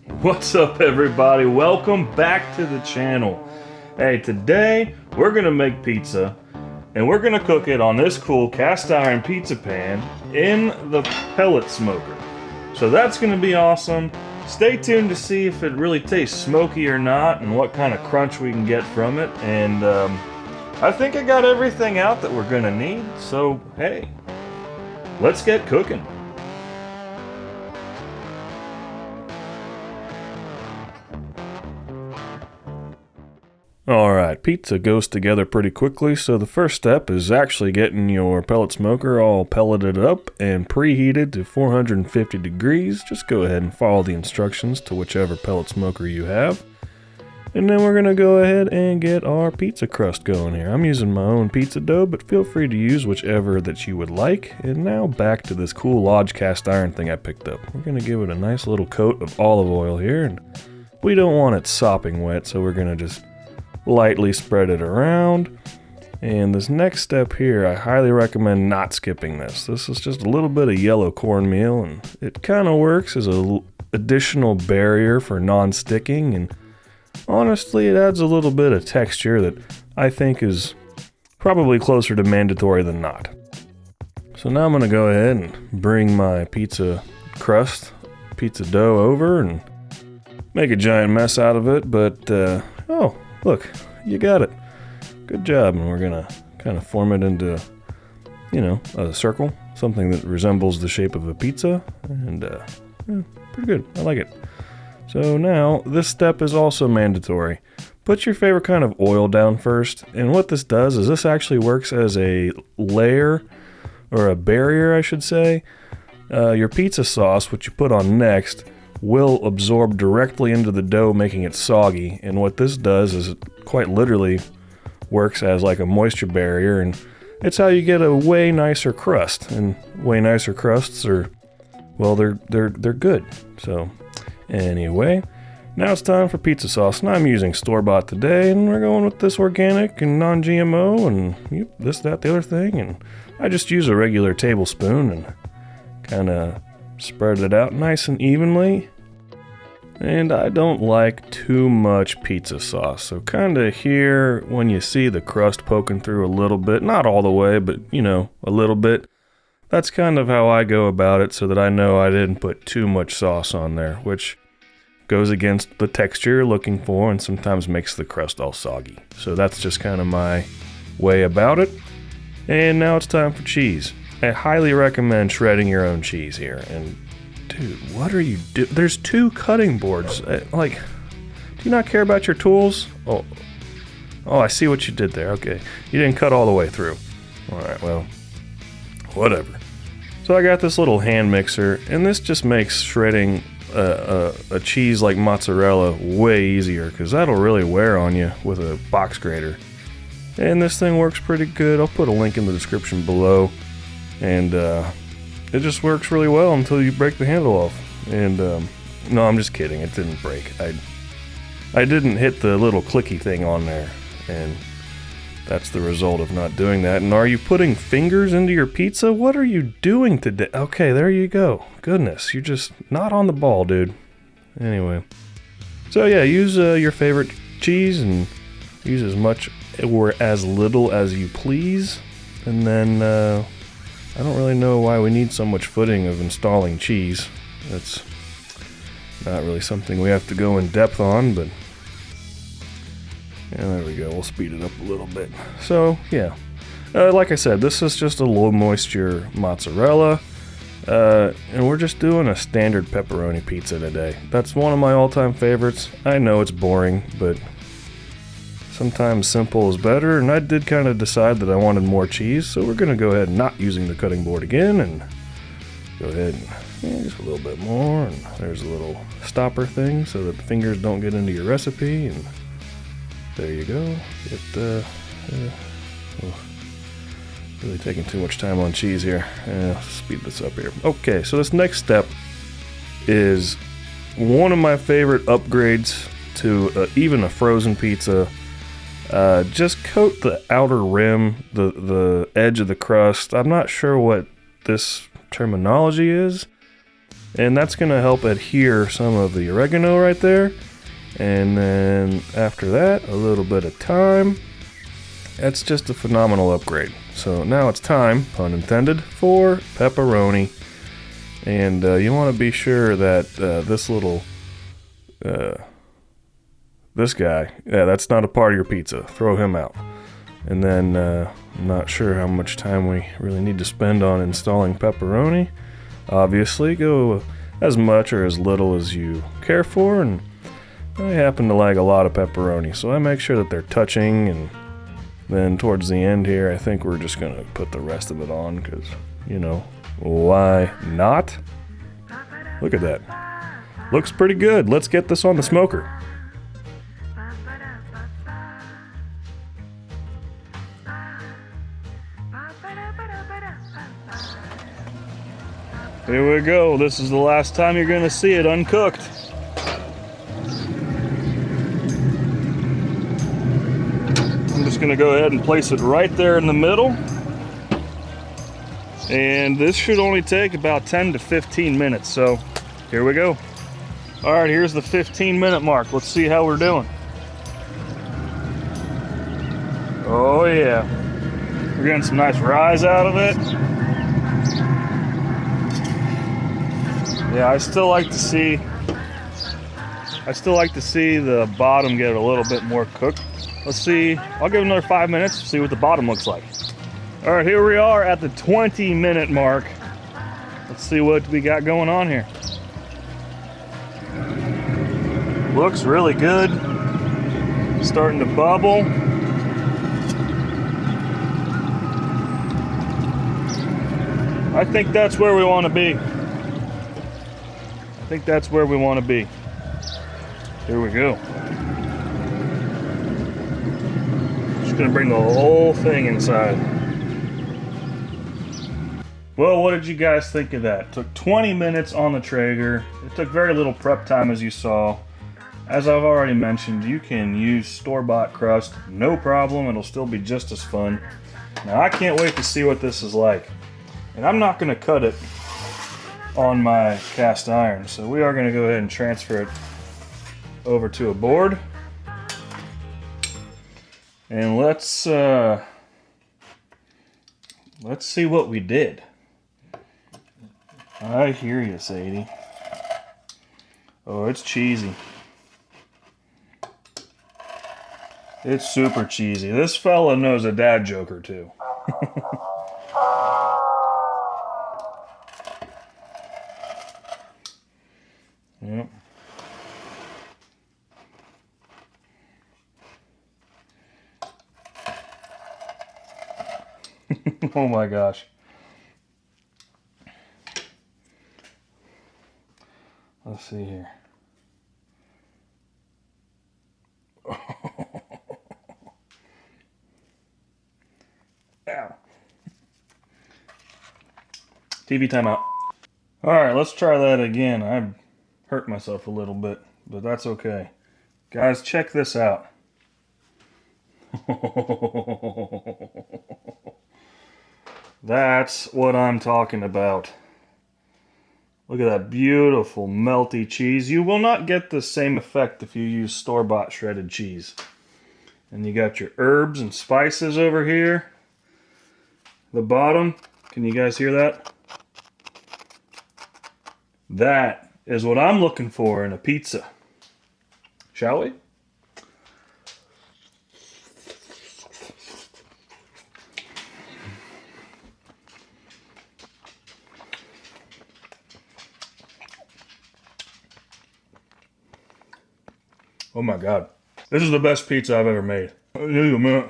What's up, everybody? Welcome back to the channel. Hey, today we're gonna make pizza and we're gonna cook it on this cool cast iron pizza pan in the pellet smoker. So that's gonna be awesome. Stay tuned to see if it really tastes smoky or not and what kind of crunch we can get from it. And I think I got everything out that we're gonna need. So hey, let's get cooking. Alright, pizza goes together pretty quickly, so the first step is actually getting your pellet smoker all pelleted up and preheated to 450 degrees. Just go ahead and follow the instructions to whichever pellet smoker you have. And then we're going to go ahead and get our pizza crust going here. I'm using my own pizza dough, but feel free to use whichever that you would like. And now back to this cool Lodge cast iron thing I picked up. We're going to give it a nice little coat of olive oil here, and we don't want it sopping wet, so we're going to just lightly spread it around. And this next step here, I highly recommend not skipping this. This is just a little bit of yellow cornmeal, and it kind of works as an additional barrier for non-sticking, and honestly it adds a little bit of texture that I think is probably closer to mandatory than not. So now I'm going to go ahead and bring my pizza crust, pizza dough over and make a giant mess out of it, but oh, look, you got it. Good job. And we're gonna kind of form it into, you know, a circle, something that resembles the shape of a pizza, and yeah, pretty good. I like it. So now this step is also mandatory. Put your favorite kind of oil down first, and what this does is this actually works as a layer, or a barrier I should say. Your pizza sauce, which you put on next, will absorb directly into the dough, making it soggy. And what this does is it quite literally works as like a moisture barrier, and it's how you get a way nicer crust. And way nicer crusts are, well, they're good. So anyway, now it's time for pizza sauce, and I'm using store-bought today, and we're going with this organic and non-GMO and yep, this, that, the other thing. And I just use a regular tablespoon and kind of spread it out nice and evenly. And I don't like too much pizza sauce, so kind of here when you see the crust poking through a little bit, not all the way, but you know, a little bit, that's kind of how I go about it, so that I know I didn't put too much sauce on there, which goes against the texture you're looking for and sometimes makes the crust all soggy. So that's just kind of my way about it. And now it's time for cheese. I highly recommend shredding your own cheese here. And dude, what are you doing? There's 2 cutting boards. Like, do you not care about your tools? Oh, I see what you did there. Okay, you didn't cut all the way through. All right, well, whatever. So I got this little hand mixer, and this just makes shredding a cheese like mozzarella way easier, because that'll really wear on you with a box grater. And this thing works pretty good. I'll put a link in the description below. And it just works really well until you break the handle off. And no, I'm just kidding, it didn't break. I didn't hit the little clicky thing on there, and that's the result of not doing that. And are you putting fingers into your pizza? What are you doing today? Okay, there you go. Goodness, you're just not on the ball, dude. Anyway, so yeah, use your favorite cheese and use as much or as little as you please. And then I don't really know why we need so much footing of installing cheese. That's not really something we have to go in depth on, but yeah, there we go. We'll speed it up a little bit. So yeah, like I said, this is just a low moisture mozzarella, and we're just doing a standard pepperoni pizza today. That's one of my all-time favorites. I know it's boring, but sometimes simple is better, and I did kind of decide that I wanted more cheese, so we're going to go ahead and not using the cutting board again, and go ahead and just a little bit more, and there's a little stopper thing so that the fingers don't get into your recipe, and there you go. Really taking too much time on cheese here. Speed this up here. Okay, so this next step is one of my favorite upgrades to even a frozen pizza. Just coat the outer rim, the edge of the crust. I'm not sure what this terminology is. And that's going to help adhere some of the oregano right there. And then after that, a little bit of thyme. That's just a phenomenal upgrade. So now it's time, pun intended, for pepperoni. And you want to be sure that this little, this guy, yeah, that's not a part of your pizza. Throw him out. And then I'm not sure how much time we really need to spend on installing pepperoni. Obviously, go as much or as little as you care for. And I happen to like a lot of pepperoni, so I make sure that they're touching. And then towards the end here, I think we're just going to put the rest of it on because, you know, why not? Look at that. Looks pretty good. Let's get this on the smoker. Here we go. This is the last time you're going to see it uncooked. I'm just going to go ahead and place it right there in the middle. And this should only take about 10 to 15 minutes. So here we go. All right, here's the 15-minute mark. Let's see how we're doing. Oh yeah. We're getting some nice rise out of it. Yeah, I still like to see the bottom get a little bit more cooked. Let's see, I'll give it another 5 minutes to see what the bottom looks like. All right, here we are at the 20-minute mark. Let's see what we got going on here. Looks really good. Starting to bubble. I think that's where we want to be. I think that's where we want to be. Here we go. Just gonna bring the whole thing inside. Well, what did you guys think of that? It took 20 minutes on the Traeger. It took very little prep time, as you saw. As I've already mentioned, you can use store-bought crust, no problem. It'll still be just as fun. Now, I can't wait to see what this is like. And I'm not gonna cut it on my cast iron, so we are going to go ahead and transfer it over to a board, and let's see what we did. I hear you, Sadie. Oh, it's cheesy. It's super cheesy. This fella knows a dad joke or two. Yep. Oh my gosh. Let's see here. Ow. TV timeout. All right, let's try that again. I hurt myself a little bit, but that's okay. Guys, check this out. That's what I'm talking about. Look at that beautiful melty cheese. You will not get the same effect if you use store-bought shredded cheese. And you got your herbs and spices over here. The bottom, can you guys hear that? That is what I'm looking for in a pizza. Shall we? Oh my God. This is the best pizza I've ever made.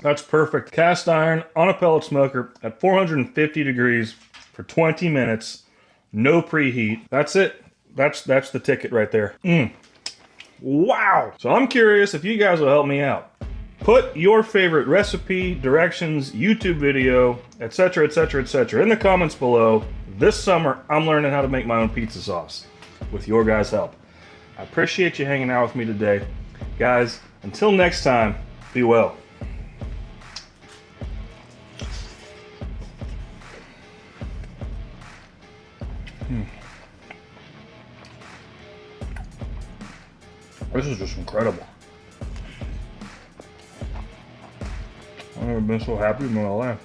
That's perfect. Cast iron on a pellet smoker at 450 degrees for 20 minutes. No preheat. That's it. That's the ticket right there. Wow. So I'm curious if you guys will help me out. Put your favorite recipe, directions, YouTube video, etc., etc., etc. in the comments below. This summer, I'm learning how to make my own pizza sauce with your guys' help. I appreciate you hanging out with me today. Guys, until next time, be well. This is just incredible. I've never been so happy in my life.